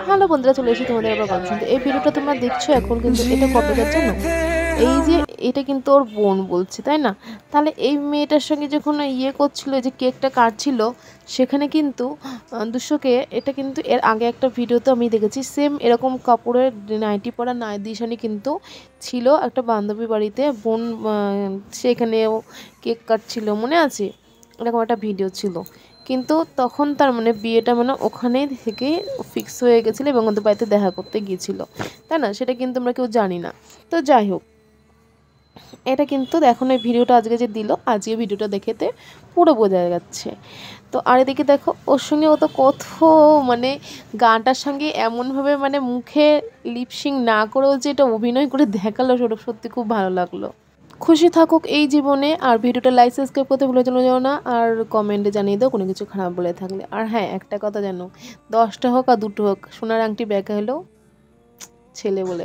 Hello বন্ধুরা, চলে এসেছি তোমাদের আবার গল্প শুনতে। এই ভিডিওটা তোমরা দেখছো এখন, কিন্তু এটা কবেকার জানো? এই যে এটা কিন্তু ওর বোন বলছে, তাই না? তাহলে এই মেয়েটার সঙ্গে যখন করছিল, যে কেকটা কাটছিল, সেখানে কিন্তু দুশোকে এটা কিন্তু এর আগে একটা ভিডিওতে আমি দেখেছি, সেম এরকম কাপড়ের নাইটি পরা নাইদিশানি কিন্তু ছিল একটা বান্ধবী বাড়িতে, বোন সেখানেও কেক কাটছিল, মনে আছে? এরকম একটা ভিডিও ছিল। কিন্তু তখন তার মানে বিয়েটা মানে ওখানে থেকে ফিক্স হয়ে গেছিলো এবং ওদের বাড়িতে দেখা করতে গিয়েছিল, তাই না? সেটা কিন্তু আমরা কেউ জানি না। তো যাই হোক, এটা কিন্তু এখন এই ভিডিওটা আজকে যে দিল, আজকে ভিডিওটা দেখেতে পুরো বোঝা যাচ্ছে। তো আর এদিকে দেখো, ওর সঙ্গে ও তো কত মানে গানটার সঙ্গে এমনভাবে মানে মুখে লিপসিং না করেও যে এটা অভিনয় করে দেখালো, সেটা সত্যি খুব ভালো লাগলো। খুশি থাকুক এই জীবনে। আর ভিডিওটা লাইক সাবস্ক্রাইব করতে ভুলে যেও না। আর কমেন্টে জানিয়ে দাও কোনো কিছু খারাপ বলে থাকলে। আর হ্যাঁ, একটা কথা জানো, 10টা হোক আর 2টো হোক, সোনার আংটি ব্যাকা হলেও ছেলে বলে